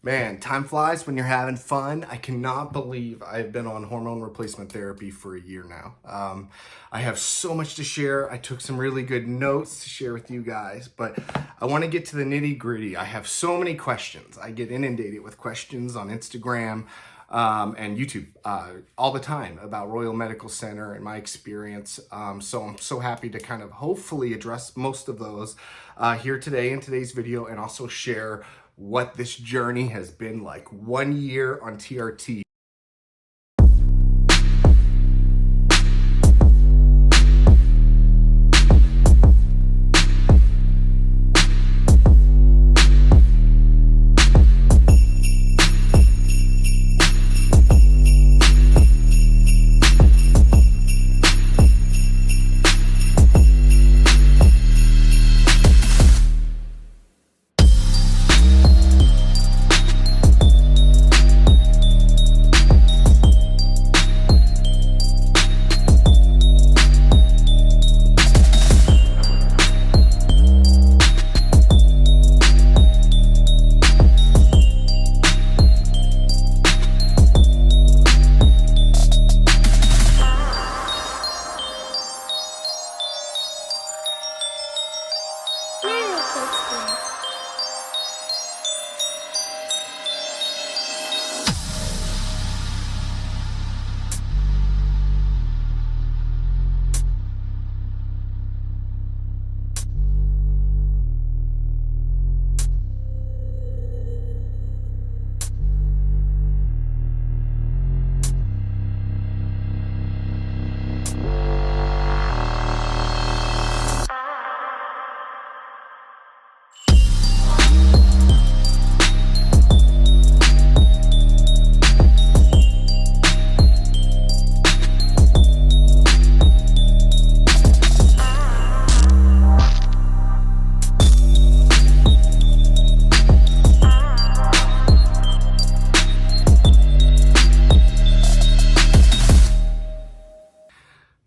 Man, time flies when you're having fun. I cannot believe I've been on hormone replacement therapy for a year now. I have so much to share. I took some really good notes to share with you guys, but I want to get to the nitty gritty. I have so many questions. I get inundated with questions on Instagram and YouTube all the time about Royal Medical Center and my experience. So I'm so happy to kind of hopefully address most of those here today in today's video, and also share what this journey has been like. 1 year on TRT.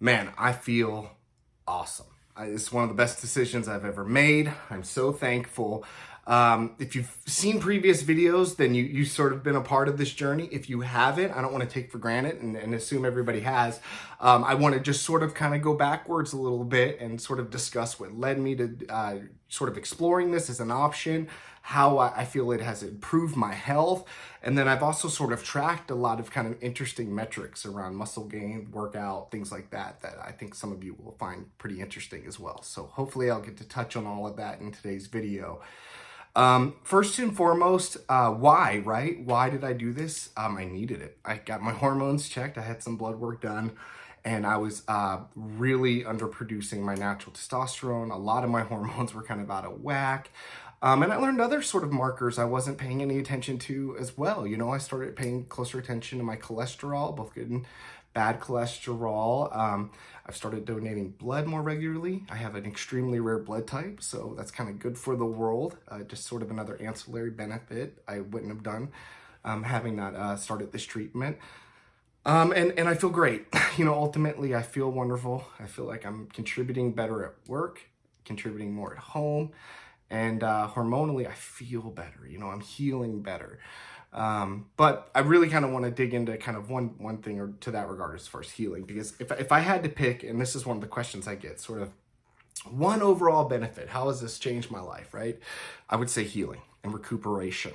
Man, I feel awesome. It's one of the best decisions I've ever made. I'm so thankful. If you've seen previous videos, then you sort of been a part of this journey. If you haven't, I don't want to take for granted and assume everybody has. I want to just sort of kind of go backwards a little bit and sort of discuss what led me to sort of exploring this as an option, how I feel it has improved my health. And then I've also sort of tracked a lot of kind of interesting metrics around muscle gain, workout, things like that I think some of you will find pretty interesting as well. So hopefully I'll get to touch on all of that in today's video. First and foremost, why, right? Why did I do this? I needed it. I got my hormones checked. I had some blood work done, and I was really underproducing my natural testosterone. A lot of my hormones were kind of out of whack. And I learned other sort of markers I wasn't paying any attention to as well. You know, I started paying closer attention to my cholesterol, both good and bad cholesterol. I've started donating blood more regularly. I have an extremely rare blood type, so that's kind of good for the world. Just sort of another ancillary benefit I wouldn't have done having not started this treatment. And I feel great. You know, ultimately, I feel wonderful. I feel like I'm contributing better at work, contributing more at home. And hormonally, I feel better. You know, I'm healing better. But I really kind of want to dig into kind of one thing or to that regard as far as healing, because if I had to pick, and this is one of the questions I get, sort of one overall benefit, how has this changed my life, right? I would say healing and recuperation.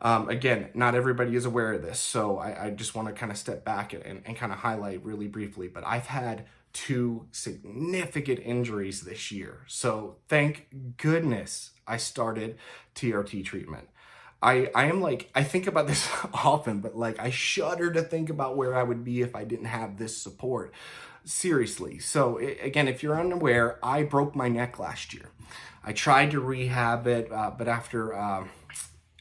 Again, not everybody is aware of this, so I just want to kind of step back and kind of highlight really briefly, but I've had 2 significant injuries this year. So thank goodness I started TRT treatment. I am like, I think about this often, but like I shudder to think about where I would be if I didn't have this support. Seriously. So again, if you're unaware, I broke my neck last year. I tried to rehab it, but after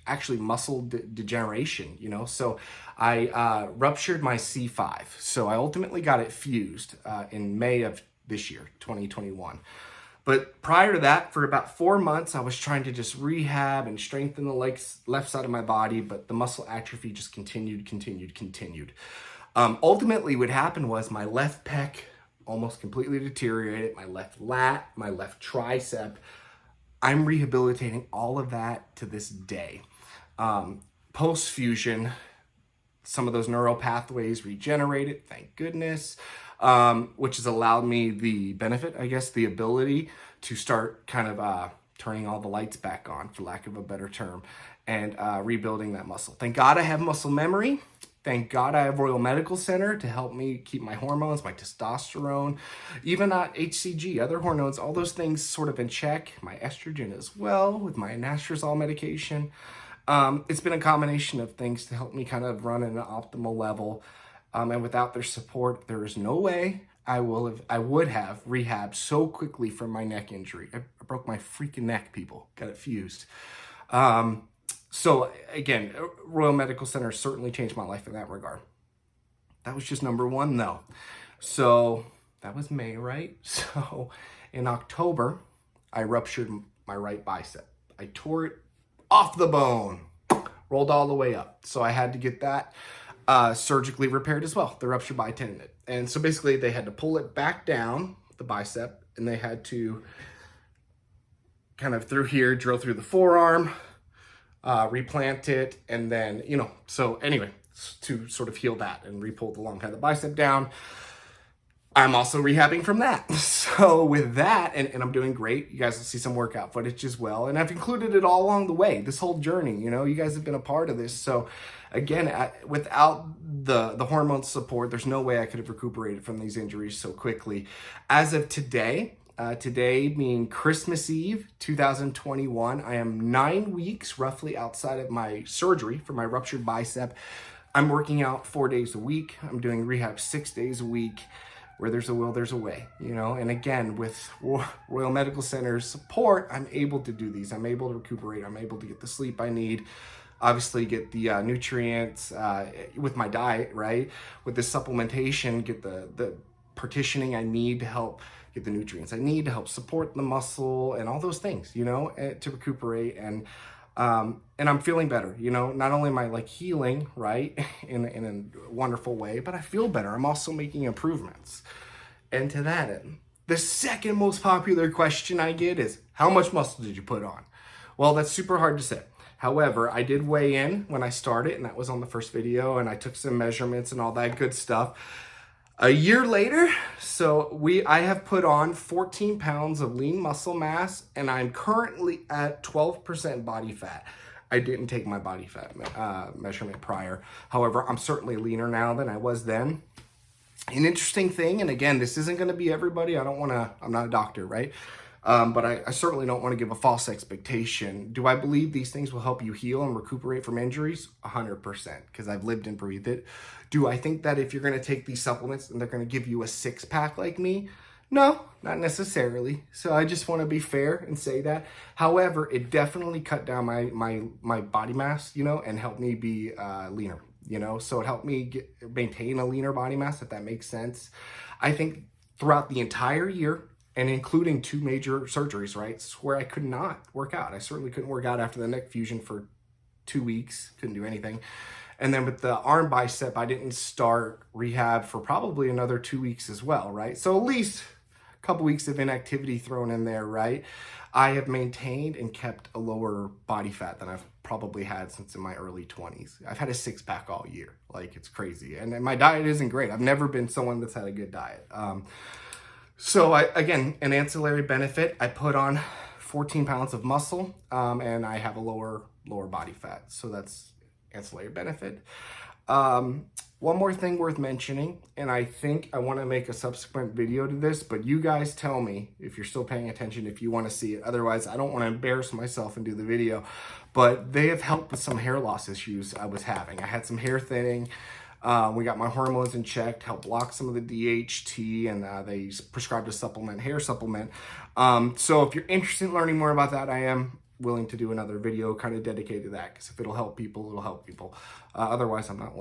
actually muscle degeneration, you know, so I ruptured my C5. So I ultimately got it fused in May of this year, 2021. But prior to that, for about 4 months, I was trying to just rehab and strengthen the left side of my body, but the muscle atrophy just continued. Ultimately, what happened was my left pec almost completely deteriorated, my left lat, my left tricep. I'm rehabilitating all of that to this day. post-fusion, some of those neural pathways regenerated, thank goodness, which has allowed me the benefit, I guess, the ability to start kind of turning all the lights back on, for lack of a better term, and rebuilding that muscle. Thank God I have muscle memory. Thank God I have Royal Medical Center to help me keep my hormones, my testosterone, even HCG, other hormones, all those things sort of in check. My estrogen as well with my anastrozole medication. It's been a combination of things to help me kind of run at an optimal level. And without their support, there is no way I would have rehabbed so quickly from my neck injury. I broke my freaking neck, people. Got it fused. So again, Royal Medical Center certainly changed my life in that regard. That was just number one, though. So that was May, right? So in October, I ruptured my right bicep. I tore it off the bone, rolled all the way up. So I had to get that surgically repaired as well, the ruptured bitendon. And so basically they had to pull it back down, the bicep, and they had to kind of through here, drill through the forearm, replant it, and then, so anyway, to sort of heal that and re-pull the long head of the bicep down. I'm also rehabbing from that. So with that, and I'm doing great. You guys will see some workout footage as well. And I've included it all along the way, this whole journey. You guys have been a part of this. So again, without the hormone support, there's no way I could have recuperated from these injuries so quickly. As of today, today being Christmas Eve, 2021, I am 9 weeks roughly outside of my surgery for my ruptured bicep. I'm working out 4 days a week. I'm doing rehab 6 days a week. Where there's a will, there's a way, And again, with Royal Medical Center's support, I'm able to do these. I'm able to recuperate. I'm able to get the sleep I need. Obviously, get the nutrients with my diet, right? With the supplementation, get the partitioning I need to help get the nutrients I need to help support the muscle and all those things, to recuperate. And I'm feeling better, not only am I healing, right, in a wonderful way, but I feel better. I'm also making improvements. And to that end, the second most popular question I get is, how much muscle did you put on? Well, that's super hard to say. However, I did weigh in when I started, and that was on the first video, and I took some measurements and all that good stuff. A year later, I have put on 14 pounds of lean muscle mass, and I'm currently at 12% body fat. I didn't take my body fat measurement prior. However, I'm certainly leaner now than I was then. An interesting thing, and again, this isn't going to be everybody. I'm not a doctor, right? But I certainly don't want to give a false expectation. Do I believe these things will help you heal and recuperate from injuries? 100%, because I've lived and breathed it. Do I think that if you're going to take these supplements and they're going to give you a six-pack like me? No, not necessarily. So I just want to be fair and say that. However, it definitely cut down my body mass, and helped me be leaner, So it helped me maintain a leaner body mass, if that makes sense. I think throughout the entire year, and including 2 major surgeries, right? Where I could not work out. I certainly couldn't work out after the neck fusion for 2 weeks. Couldn't do anything. And then with the arm bicep, I didn't start rehab for probably another 2 weeks as well, right? So at least a couple weeks of inactivity thrown in there, right? I have maintained and kept a lower body fat than I've probably had since in my early 20s. I've had a 6-pack all year. It's crazy. And my diet isn't great. I've never been someone that's had a good diet. So again, an ancillary benefit, I put on 14 pounds of muscle, and I have a lower body fat. So that's ancillary benefit. One more thing worth mentioning, and I think I want to make a subsequent video to this, but you guys tell me if you're still paying attention, if you want to see it. Otherwise, I don't want to embarrass myself and do the video. But they have helped with some hair loss issues I was having. I had some hair thinning. We got my hormones in check, helped block some of the DHT, and they prescribed a hair supplement. So if you're interested in learning more about that, I am willing to do another video kind of dedicated to that, because if it'll help people, it'll help people. Otherwise, I'm not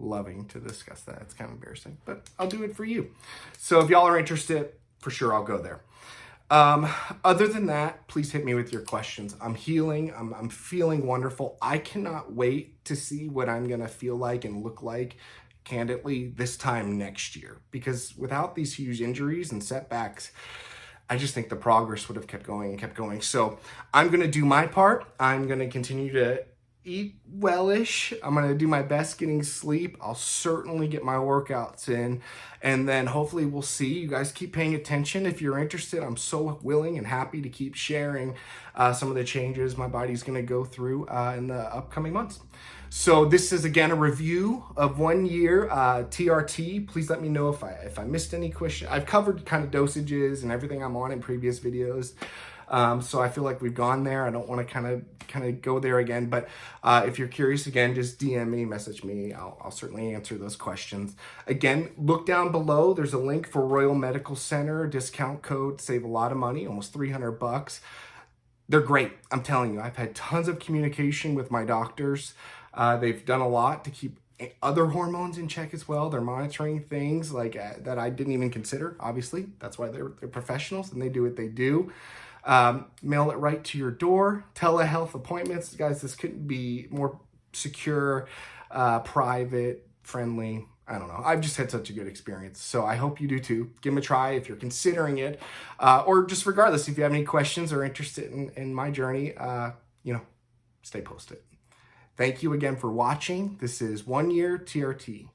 loving to discuss that. It's kind of embarrassing, but I'll do it for you. So if y'all are interested, for sure I'll go there. Other than that, please hit me with your questions. I'm healing. I'm feeling wonderful. I cannot wait to see what I'm going to feel like and look like, candidly, this time next year. Because without these huge injuries and setbacks, I just think the progress would have kept going and kept going. So I'm going to do my part. I'm going to continue to eat well-ish. I'm going to do my best getting sleep. I'll certainly get my workouts in. And then hopefully we'll see. You guys keep paying attention. If you're interested, I'm so willing and happy to keep sharing some of the changes my body's going to go through in the upcoming months. So this is, again, a review of 1 year TRT. Please let me know if I missed any questions. I've covered kind of dosages and everything I'm on in previous videos. So I feel like we've gone there. I don't want to kind of go there again. But if you're curious, again, just DM me, message me. I'll certainly answer those questions. Again, look down below. There's a link for Royal Medical Center, discount code, save a lot of money, almost $300. They're great. I'm telling you, I've had tons of communication with my doctors. They've done a lot to keep other hormones in check as well. They're monitoring things like that I didn't even consider, obviously. That's why they're professionals and they do what they do. Mail it right to your door. Telehealth appointments. Guys, this couldn't be more secure, private, friendly. I don't know. I've just had such a good experience. So I hope you do too. Give them a try if you're considering it. Or just regardless, if you have any questions or interested in my journey, stay posted. Thank you again for watching. This is 1 Year TRT.